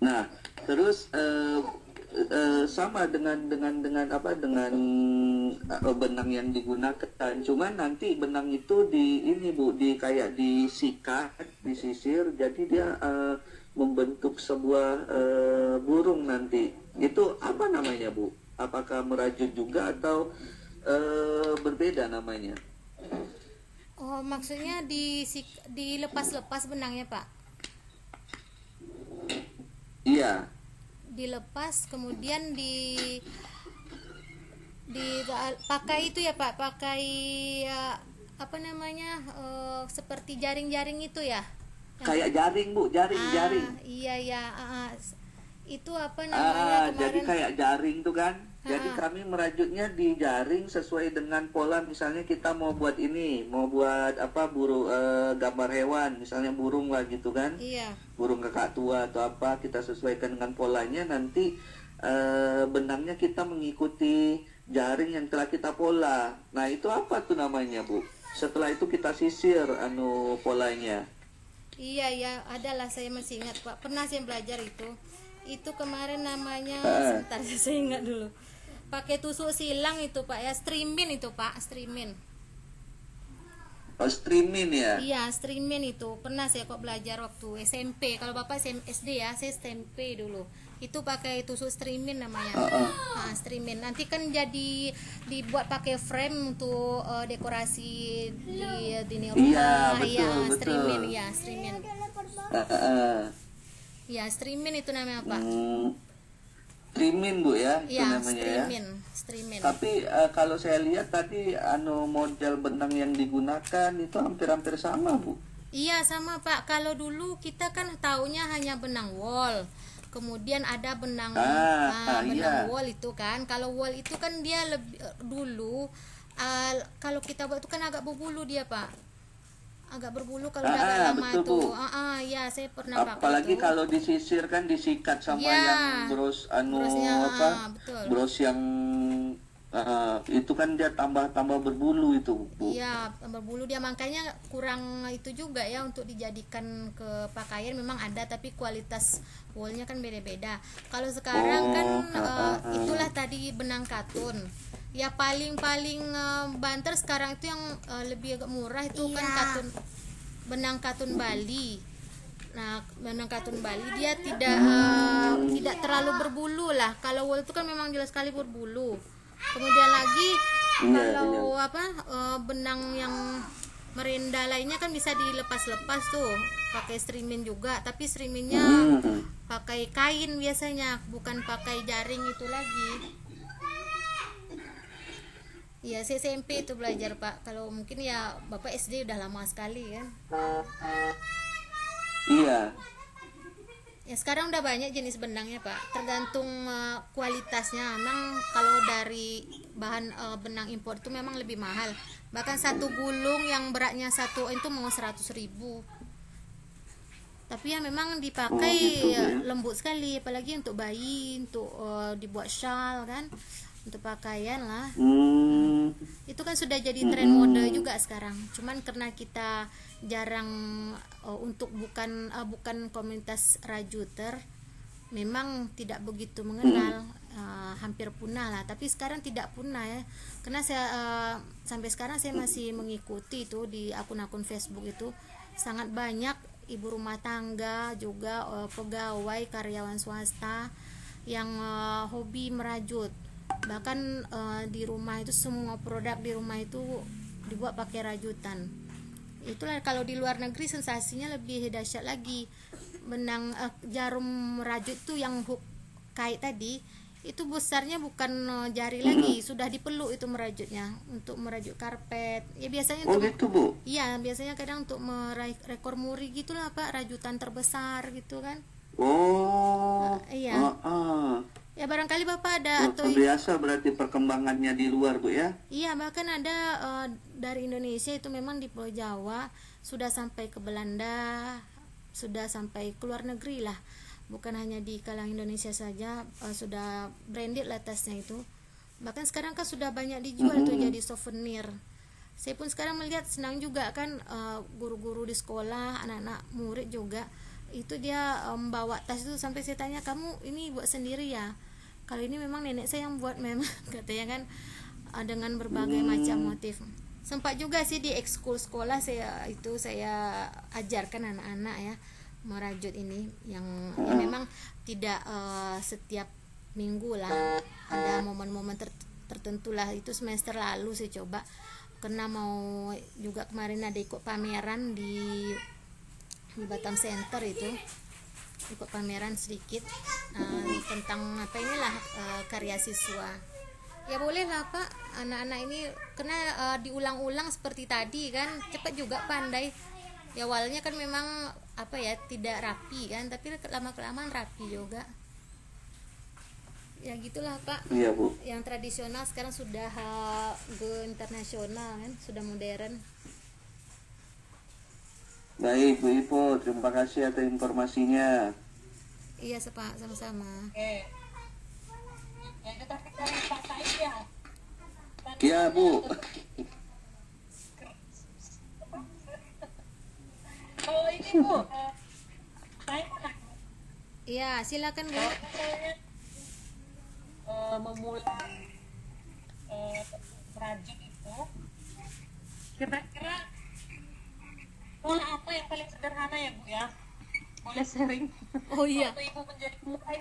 Speaker 1: Nah, terus sama dengan benang yang digunakan. Cuman nanti benang itu kayak disikat, disisir, jadi dia membentuk sebuah burung nanti. Itu apa namanya, Bu? Apakah merajut juga atau berbeda namanya?
Speaker 2: Oh, maksudnya dilepas-lepas benangnya Pak?
Speaker 1: Iya.
Speaker 2: Dilepas kemudian pakai itu ya Pak, pakai seperti jaring-jaring itu ya,
Speaker 1: Kayak jaring, Bu, jaring.
Speaker 2: Iya itu apa namanya kemarin.
Speaker 1: Jadi kayak jaring tuh kan. Jadi kami merajutnya di jaring sesuai dengan pola. Misalnya kita mau buat gambar hewan, misalnya burung lah gitu kan.
Speaker 2: Iya.
Speaker 1: Burung kakak tua atau apa, kita sesuaikan dengan polanya. Nanti benangnya kita mengikuti jaring yang telah kita pola. Nah, itu apa tuh namanya, Bu? Setelah itu kita sisir polanya.
Speaker 2: Iya, adalah, saya masih ingat Pak. Pernah saya belajar itu. Itu kemarin namanya, sebentar saya ingat dulu. Pakai tusuk silang itu Pak ya, strimin itu Pak, strimin.
Speaker 1: Oh, strimin ya?
Speaker 2: Iya, strimin itu. Pernah saya kok belajar waktu SMP. Kalau Bapak SD ya, saya SMP dulu. Itu pakai tusuk strimin namanya. Strimin. Nanti kan jadi dibuat pakai frame untuk dekorasi di rumah.
Speaker 1: Iya, betul.
Speaker 2: Strimin ya, strimin. Ya, strimin itu namanya apa?
Speaker 1: Strimin, Bu ya, itu
Speaker 2: Ya,
Speaker 1: namanya
Speaker 2: strimin.
Speaker 1: Tapi kalau saya lihat tadi model benang yang digunakan itu hampir-hampir sama, Bu.
Speaker 2: Iya, sama Pak. Kalau dulu kita kan taunya hanya benang wol. Kemudian ada benang benang wol itu kan. Kalau wol itu kan dia dulu kalau kita buat itu kan agak berbulu dia, Pak. Agak berbulu kalau udah agak lama
Speaker 1: betul,
Speaker 2: tuh. Ya saya pernah pakai.
Speaker 1: Apalagi
Speaker 2: itu.
Speaker 1: kalau disisir kan disikat sama yang bros
Speaker 2: betul.
Speaker 1: bros yang itu kan dia tambah berbulu itu, Bu.
Speaker 2: Iya, berbulu dia, makanya kurang itu juga ya untuk dijadikan ke pakaian. Memang ada, tapi kualitas woolnya kan beda-beda. Kalau sekarang kan itulah tadi benang katun. Ya paling banter sekarang itu yang lebih agak murah itu kan katun benang katun Bali. Nah, benang katun Bali dia tidak terlalu berbulu lah. Kalau wool itu kan memang jelas sekali berbulu. Kemudian lagi kalau benang yang merenda lainnya kan bisa dilepas-lepas tuh, pakai strimin juga, tapi striminnya pakai kain biasanya, bukan pakai jaring itu lagi. Ya, saya SMP itu belajar, Pak. Kalau mungkin ya Bapak SD udah lama sekali kan.
Speaker 1: Iya.
Speaker 2: Ya sekarang udah banyak jenis benangnya, Pak. Tergantung kualitasnya. Memang kalau dari bahan benang impor itu memang lebih mahal. Bahkan satu gulung yang beratnya 1 itu mau 100.000. Tapi ya memang dipakai lembut sekali, apalagi untuk bayi, untuk dibuat shawl kan, untuk pakaian lah. Itu kan sudah jadi tren mode juga sekarang. Cuman karena kita jarang untuk bukan komunitas rajuter, memang tidak begitu mengenal, hampir punah lah. Tapi sekarang tidak punah ya, karena saya sampai sekarang saya masih mengikuti itu di akun-akun Facebook itu sangat banyak ibu rumah tangga juga pegawai karyawan swasta yang hobi merajut. Bahkan di rumah itu semua produk di rumah itu dibuat pakai rajutan. Itulah kalau di luar negeri sensasinya lebih dahsyat lagi. Benang jarum rajut tuh yang hook kait tadi itu besarnya bukan jari lagi, sudah dipeluk itu merajutnya untuk merajut karpet. Ya biasanya untuk
Speaker 1: gitu, Bu.
Speaker 2: Iya, biasanya kadang untuk meraih rekor muri gitulah, Pak, rajutan terbesar gitu kan. Iya. Ya barangkali Bapak ada atau
Speaker 1: biasa berarti perkembangannya di luar, Bu ya.
Speaker 2: Iya, bahkan ada dari Indonesia itu memang di Pulau Jawa sudah sampai ke Belanda, sudah sampai ke luar negeri lah. Bukan hanya di kalangan Indonesia saja, sudah branded lah tasnya itu. Bahkan sekarang kan sudah banyak dijual tuh jadi souvenir. Saya pun sekarang melihat senang juga kan, guru-guru di sekolah, anak-anak murid juga itu dia membawa tas itu, sampai saya tanya, kamu ini buat sendiri ya? Kalau ini memang nenek saya yang buat memang katanya kan, dengan berbagai macam motif. Sempat juga sih di ekskul sekolah saya ajarkan anak-anak ya merajut ini yang ya memang tidak setiap minggu lah, ada momen-momen tertentu lah. Itu semester lalu saya coba, karena mau juga kemarin ada ikut pameran di Batam Center, itu ikut pameran sedikit tentang apa inilah karya siswa. Ya boleh lah Pak, anak-anak ini kena diulang-ulang seperti tadi kan, cepat juga pandai. Ya awalnya kan memang apa ya, tidak rapi kan, tapi lama-kelamaan rapi juga. Ya gitulah Pak.
Speaker 1: Iya, Bu.
Speaker 2: Yang tradisional sekarang sudah go internasional kan, sudah modern.
Speaker 1: Baik, Bu Ipo, terima kasih atas informasinya.
Speaker 2: Iya, Pak, sama-sama.
Speaker 3: Ya, tetapi dari Pak Said ya.
Speaker 1: Iya, Bu.
Speaker 3: Kalau ini Bu, saya mau nanya.
Speaker 2: Iya, silakan Bu.
Speaker 3: Memulai merajut itu, kira-kira pola apa yang paling sederhana ya Bu ya? Boleh sharing?
Speaker 2: Oh iya.
Speaker 3: Waktu Ibu menjadi mulai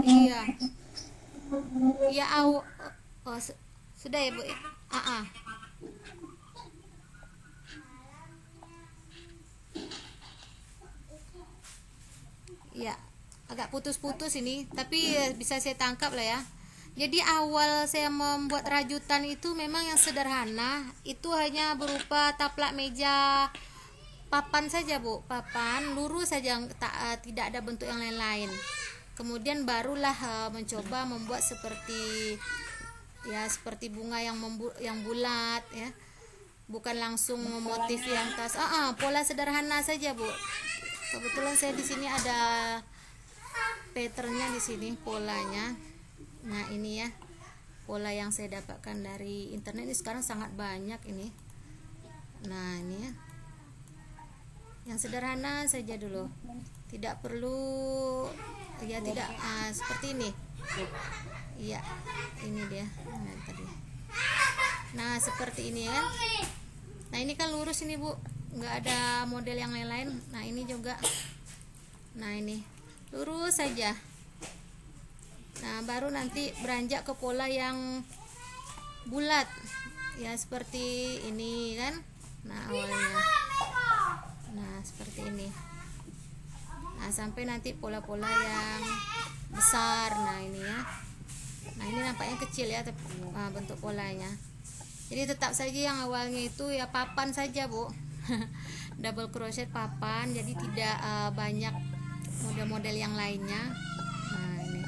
Speaker 2: Iya. Ya sudah ya Bu. Ya, agak putus-putus ini, tapi bisa saya tangkap lah ya. Jadi awal saya membuat rajutan itu memang yang sederhana, itu hanya berupa taplak meja, papan saja Bu, papan lurus saja, tidak ada bentuk yang lain-lain. Kemudian barulah mencoba membuat seperti bunga yang bulat ya, bukan langsung motif yang tas. Pola sederhana saja Bu. Kebetulan saya di sini ada patternnya di sini, polanya. Nah ini ya pola yang saya dapatkan dari internet, ini sekarang sangat banyak ini. Nah ini ya, yang sederhana saja dulu, tidak perlu ya, tidak seperti ini. Iya, ini dia. Nah, tadi Nah seperti ini kan. Nah ini kan lurus ini Bu, nggak ada model yang lain-lain. Nah ini juga, nah ini lurus saja. Nah baru nanti beranjak ke pola yang bulat ya, seperti ini kan. Nah awalnya, nah seperti ini. Nah sampai nanti pola-pola yang besar. Nah ini ya, nah ini nampaknya kecil ya bentuk polanya. Jadi tetap saja yang awalnya itu ya papan saja Bu. Double crochet papan, jadi tidak banyak model-model yang lainnya. Nah ini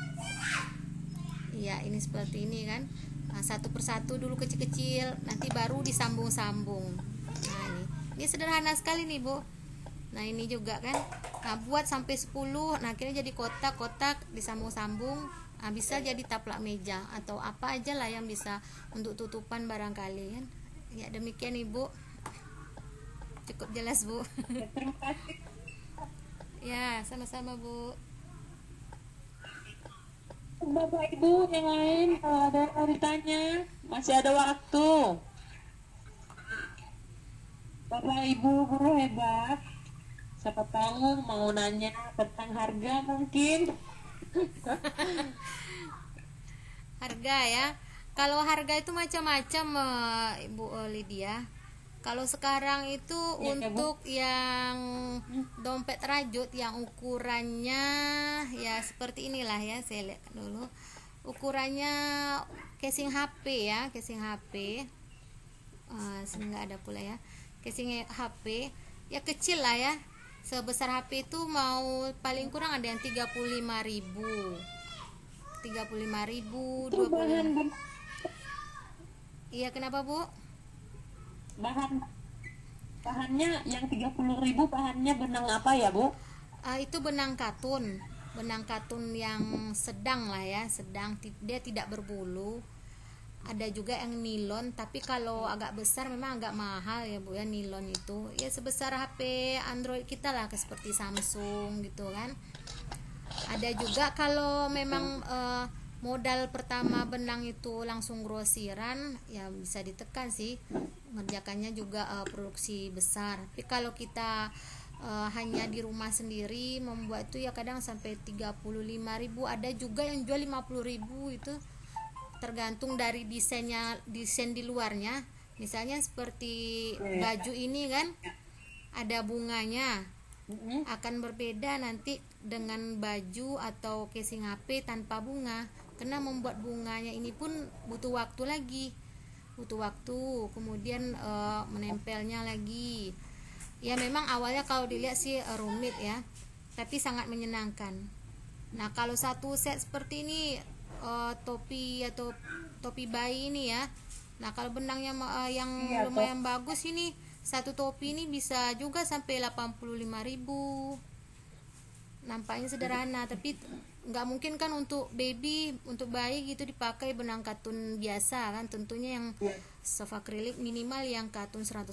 Speaker 2: ya, ini seperti ini kan. Nah, satu persatu dulu kecil-kecil, nanti baru disambung-sambung. Nah ini sederhana sekali nih Bu. Nah ini juga kan, nah buat sampai 10, nah akhirnya jadi kotak-kotak disambung-sambung. Nah, bisa jadi taplak meja atau apa aja lah yang bisa untuk tutupan barangkali kan. Ya demikian Ibu, cukup jelas Bu.
Speaker 3: Terima kasih.
Speaker 2: Ya sama-sama Bu.
Speaker 3: Bapak Ibu yang lain, kalau ada yang mau ditanya, masih ada waktu. Bapak Ibu guru hebat, siapa tahu mau nanya tentang harga mungkin.
Speaker 2: Harga ya, kalau harga itu macam-macam Ibu Lydia. Kalau sekarang itu
Speaker 3: Ya,
Speaker 2: untuk yang dompet rajut yang ukurannya ya seperti inilah ya, saya lihat dulu ukurannya casing HP ya, casing HP. Sini nggak ada pula ya, casing HP ya kecil lah ya, sebesar HP itu mau paling kurang ada yang 35.000, 35.000, 20. Iya kenapa Bu?
Speaker 3: Bahannya yang 30.000, bahannya benang apa ya Bu?
Speaker 2: Itu benang katun yang sedang lah ya, sedang, dia tidak berbulu. Ada juga yang nilon, tapi kalau agak besar memang agak mahal ya Bu ya, nilon itu ya sebesar HP Android kita lah, seperti Samsung gitu kan. Ada juga kalau memang modal pertama benang itu langsung grosiran ya bisa ditekan sih, mengerjakannya juga produksi besar. Tapi kalau kita hanya di rumah sendiri membuat itu ya kadang sampai 35.000, ada juga yang jual 50.000, itu tergantung dari desain di luarnya. Misalnya seperti baju ini kan ada bunganya, akan berbeda nanti dengan baju atau casing HP tanpa bunga, karena membuat bunganya ini pun butuh waktu lagi, kemudian menempelnya lagi ya. Memang awalnya kalau dilihat sih rumit ya, tapi sangat menyenangkan. Nah kalau satu set seperti ini topi atau topi bayi ini ya, nah kalau benangnya yang lumayan bagus ini, satu topi ini bisa juga sampai 85.000. Nampaknya sederhana, tapi nggak mungkin kan untuk baby, untuk bayi gitu dipakai benang katun biasa kan, tentunya yang soft acrylic minimal yang katun 100%.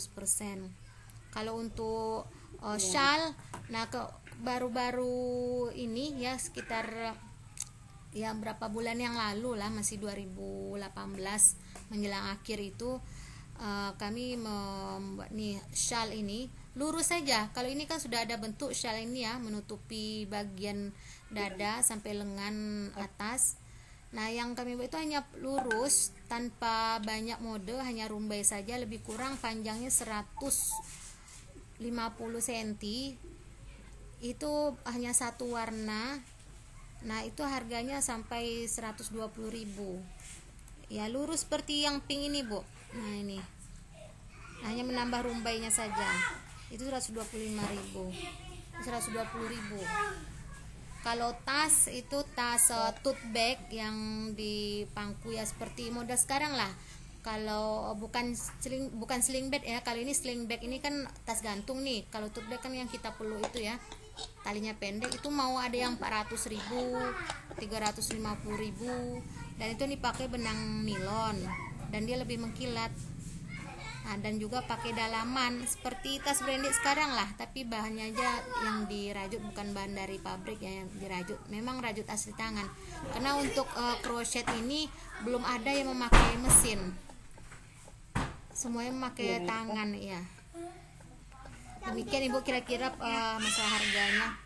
Speaker 2: Kalau untuk shawl, nah baru-baru ini ya sekitar ya berapa bulan yang lalu lah, masih 2018 menjelang akhir itu kami membuat nih shawl ini lurus saja. Kalau ini kan sudah ada bentuk shawl ini ya, menutupi bagian dada sampai lengan atas. Nah yang kami buat itu hanya lurus tanpa banyak mode, hanya rumbai saja, lebih kurang panjangnya 150 cm, itu hanya satu warna. Nah itu harganya sampai 120.000 ya, lurus seperti yang pink ini Bu. Nah ini hanya menambah rumbainya saja, itu 125.000, 120.000. Kalau tas itu tas tote bag yang di pangku ya, seperti model sekarang lah. Kalau bukan sling bag ya, kalau ini sling bag ini kan tas gantung nih. Kalau tote bag kan yang kita perlu itu ya, talinya pendek, itu mau ada yang 400.000, 350.000, dan itu dipakai benang nilon dan dia lebih mengkilat. Nah, dan juga pakai dalaman seperti tas branded sekarang lah, tapi bahannya aja yang dirajut, bukan bahan dari pabrik ya, yang dirajut memang rajut asli tangan. Karena untuk crochet ini belum ada yang memakai mesin. semuanya memakai tangan ya. Demikian Ibu kira-kira masalah harganya.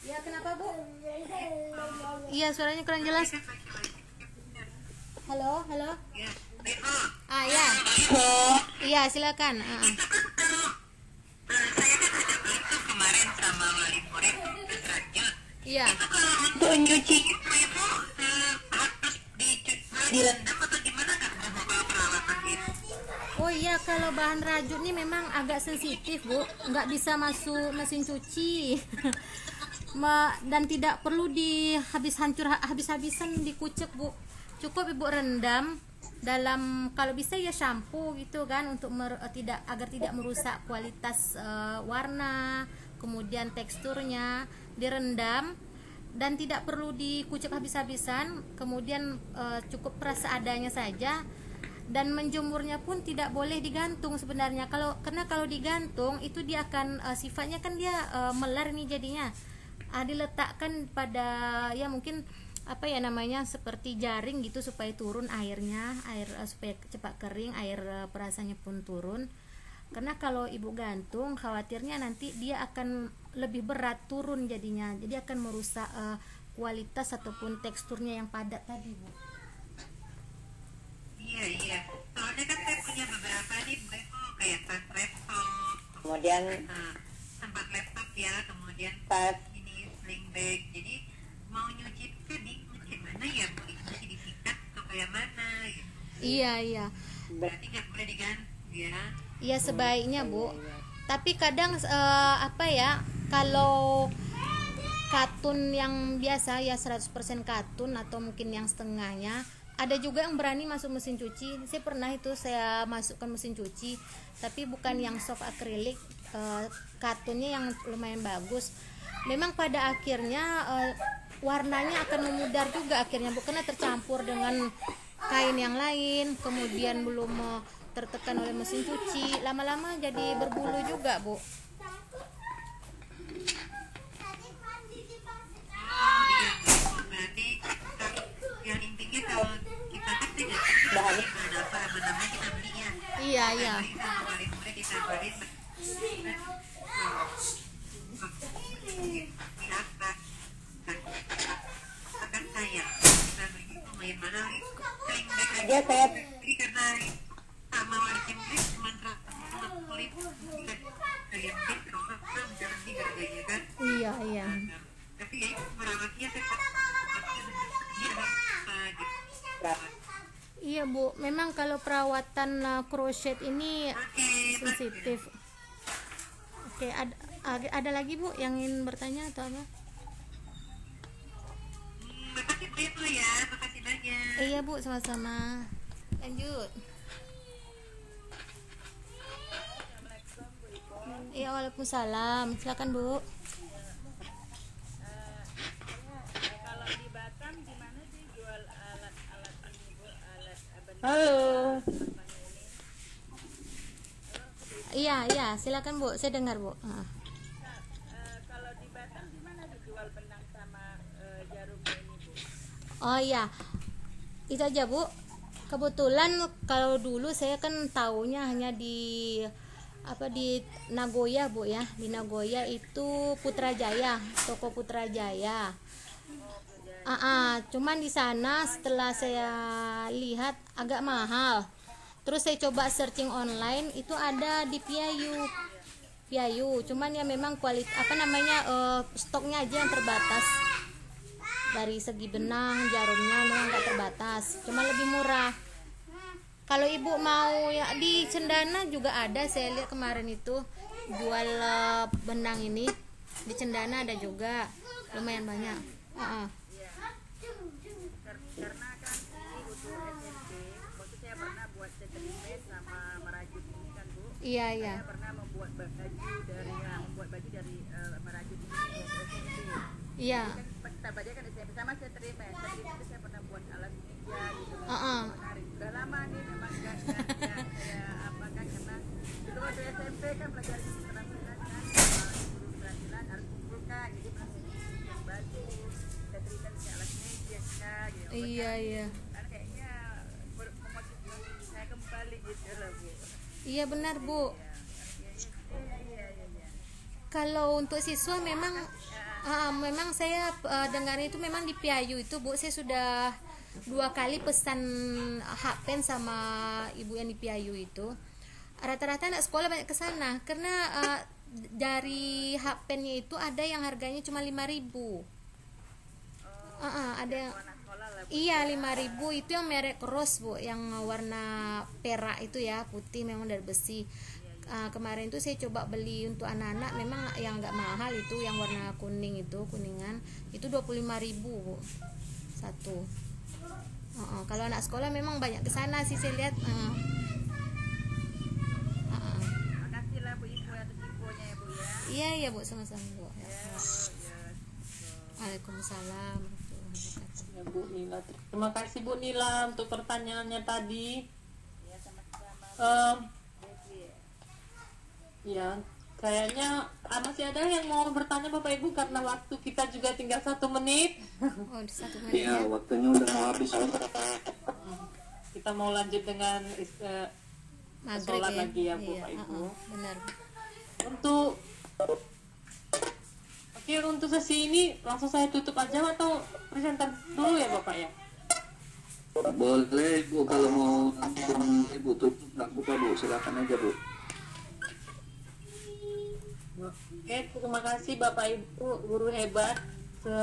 Speaker 2: Ya, kenapa Bu? Iya, suaranya kurang jelas. Halo, halo. Ah ya, iya silakan.
Speaker 6: Kemarin sama wali murid
Speaker 2: Iya.
Speaker 6: untuk nyuci itu harus direndam atau gimana kan peralatan gitu?
Speaker 2: Oh iya, kalau bahan rajut ini memang agak sensitif Bu, nggak bisa masuk mesin cuci. Dan tidak perlu habis-habisan dikucek Bu. Cukup Ibu rendam dalam, kalau bisa ya shampoo gitu kan, untuk agar tidak merusak kualitas warna, kemudian teksturnya, direndam dan tidak perlu dikucek habis-habisan. Kemudian cukup peras seadanya saja, dan menjemurnya pun tidak boleh digantung sebenarnya. Karena kalau digantung itu dia akan sifatnya kan dia melar nih jadinya. Diletakkan pada ya mungkin apa ya namanya, seperti jaring gitu supaya turun airnya, supaya cepat kering, air perasannya pun turun. Karena kalau Ibu gantung, khawatirnya nanti dia akan lebih berat turun jadinya, jadi akan merusak kualitas ataupun teksturnya yang padat tadi Bu.
Speaker 6: Iya, soalnya kan saya punya beberapa nih Bu, kayak tas laptop,
Speaker 7: kemudian
Speaker 6: tempat laptop ya, kemudian
Speaker 7: tas
Speaker 6: ini sling bag. Jadi mau nyuci itu gimana ya Bu, nyuci disikat atau kayak mana gitu.
Speaker 2: Iya.
Speaker 6: Berarti nggak boleh diganti ya?
Speaker 2: Iya sebaiknya Bu. Tapi kadang apa ya, kalau katun yang biasa ya 100% katun atau mungkin yang setengahnya, ada juga yang berani masuk mesin cuci. Saya pernah itu saya masukkan mesin cuci, tapi bukan yang soft akrilik, katunnya yang lumayan bagus. Memang pada akhirnya warnanya akan memudar juga akhirnya Bu, karena tercampur dengan kain yang lain, kemudian belum tertekan oleh mesin cuci, lama-lama jadi berbulu juga Bu.
Speaker 6: Berarti yang intinya kalau kita kan tidak
Speaker 7: bahannya
Speaker 6: apa namanya kita beli ya.
Speaker 2: Iya.
Speaker 6: Murid ditawarin apa akan saya kita beli lumayan mahal itu sering
Speaker 7: aja saya
Speaker 6: jadi karena sama wajib murid cuma 150.000 kayak gitu kan jangan harganya kan.
Speaker 2: Iya.
Speaker 6: Tapi ya itu merawatnya saya
Speaker 2: Iya Bu, memang kalau perawatan crochet ini sensitif. Oke, ada lagi Bu yang ingin bertanya atau apa?
Speaker 6: Makasih Bu itu ya, makasih banyak.
Speaker 2: Iya Bu, sama-sama. Lanjut. Iya, waalaikumsalam. Silakan Bu.
Speaker 8: Kalau di Batam gimana sih jual alat-alat ini Bu, alat
Speaker 7: halo
Speaker 2: Iya, silakan Bu. Saya dengar Bu.
Speaker 8: kalau di Batam gimana dijual benang sama jarumnya ini Bu?
Speaker 2: Oh iya, itu aja Bu. Kebetulan kalau dulu saya kan taunya hanya di Nagoya Bu ya. Di Nagoya itu Putrajaya, toko Putrajaya. Cuman di sana setelah saya lihat agak mahal. Terus saya coba searching online, itu ada di Piayu. Cuman ya memang stoknya aja yang terbatas. Dari segi benang, jarumnya memang nggak terbatas, cuma lebih murah. Kalau Ibu mau ya di Cendana juga ada, saya lihat kemarin itu jual benang ini di Cendana ada juga, lumayan banyak.
Speaker 8: Karena kan ini untuk SMP, waktu saya pernah buat settlement sama merajut ini kan Bu.
Speaker 2: Iya.
Speaker 8: Saya pernah membuat baju dari merajut ini untuk SMP.
Speaker 2: Iya.
Speaker 8: Kan kita kan SMP sama settlement itu saya pernah buat alat meja gitu. Menarik. Udah lama nih memang nggak saya apa kan, karena dulu waktu SMP kan belajar keterampilan kan, keterampilan harus kumpulkan, jadi masih yang baju, settlement alat meja.
Speaker 2: Iya, iya.
Speaker 8: Kan kayaknya memotivasi saya kembali gitu loh Bu.
Speaker 2: Iya benar, Bu.
Speaker 8: Iya.
Speaker 2: Kalau untuk siswa memang memang saya dengar itu memang di Piayu itu, Bu, saya sudah 2 kali pesan hakpen sama ibu yang di Piayu itu. Rata-rata anak sekolah banyak ke sana karena dari hakpennya itu ada yang harganya cuma 5.000. Ada yang iya 5.000 itu yang merek Cross, Bu, yang warna perak itu ya, putih memang dari besi. Kemarin itu saya coba beli untuk anak-anak, memang yang nggak mahal itu yang warna kuning itu, kuningan itu 25.000, Bu, satu. Kalau anak sekolah memang banyak ke sana sih saya lihat.
Speaker 8: Makasih lah Bu Ibu atas infonya ya Bu ya.
Speaker 2: Iya Bu, sama-sama Bu. Waalaikumsalam.
Speaker 3: Ya Bu Nila, terima kasih Bu Nila untuk pertanyaannya tadi.
Speaker 8: Ya sama-sama.
Speaker 3: Ya, kayaknya masih ada yang mau bertanya Bapak Ibu karena waktu kita juga tinggal 1 menit.
Speaker 2: Oh, 1 menit
Speaker 1: Iya,
Speaker 2: ya.
Speaker 1: waktunya udah mau habis.
Speaker 3: Kita mau lanjut dengan
Speaker 2: Maghrib
Speaker 3: sholat
Speaker 2: ya.
Speaker 3: lagi ya
Speaker 2: Iya,
Speaker 3: Bapak Ibu.
Speaker 2: benar.
Speaker 3: Untuk sesi ini langsung saya tutup aja atau presenter dulu ya Bapak ya?
Speaker 1: Boleh Bu, kalau mau langsung Ibu tutup nggak buka Bu, silakan aja Bu.
Speaker 3: Oke, terima kasih Bapak Ibu guru hebat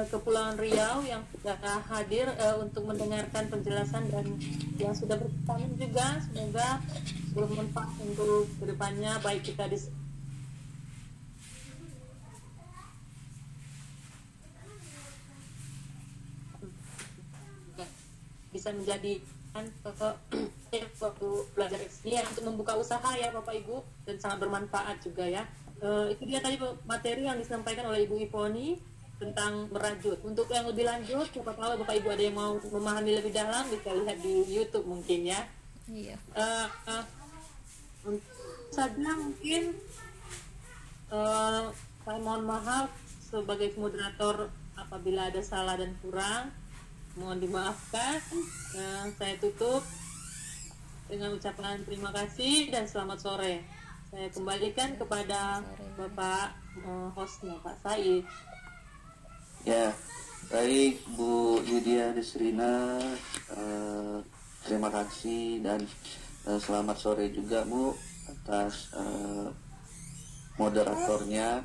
Speaker 3: Kepulauan Riau yang sudah hadir untuk mendengarkan penjelasan dan yang sudah bertanya juga, semoga bermanfaat untuk kedepannya, baik kita bisa menjadi waktu belajar ini untuk membuka usaha ya Bapak Ibu, dan sangat bermanfaat juga ya. Itu dia tadi materi yang disampaikan oleh Ibu Iponi tentang merajut. Untuk yang lebih lanjut, siapa tahu Bapak Ibu ada yang mau memahami lebih dalam, bisa lihat di YouTube mungkin ya.
Speaker 2: Iya.
Speaker 3: Saja mungkin saya mohon maaf sebagai moderator apabila ada salah dan kurang, mohon dimaafkan. Saya tutup dengan ucapan terima kasih dan selamat sore. Saya kembalikan kepada Bapak hostnya, Pak Said.
Speaker 1: Ya, baik Bu Lydia Desrina, terima kasih dan selamat sore juga Bu atas moderatornya,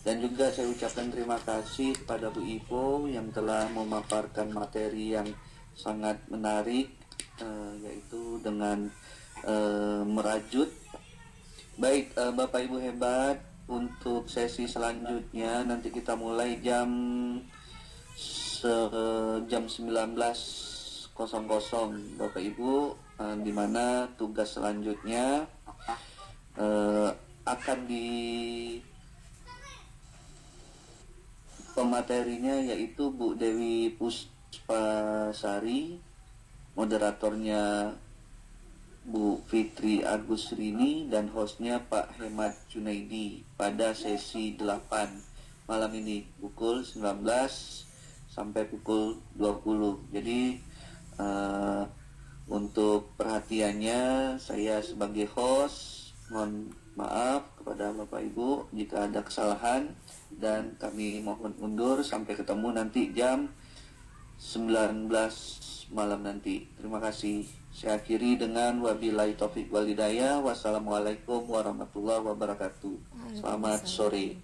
Speaker 1: dan juga saya ucapkan terima kasih kepada Bu Ipo yang telah memaparkan materi yang sangat menarik, yaitu dengan merajut. Baik, Bapak Ibu hebat, untuk sesi selanjutnya nanti kita mulai jam 19.00 Bapak Ibu, di mana tugas selanjutnya akan di pematerinya yaitu Bu Dewi Puspasari, moderatornya Bu Fitri Agus Rini, dan hostnya Pak Hemat Junaidi pada sesi 8 malam ini pukul 19 sampai pukul 20. Jadi untuk perhatiannya, saya sebagai host mohon maaf kepada Bapak Ibu jika ada kesalahan, dan kami mohon undur sampai ketemu nanti jam 19 malam nanti. Terima kasih. Saya akhiri dengan wabillahi taufik wal hidayah. Wassalamualaikum warahmatullahi wabarakatuh. Selamat sore.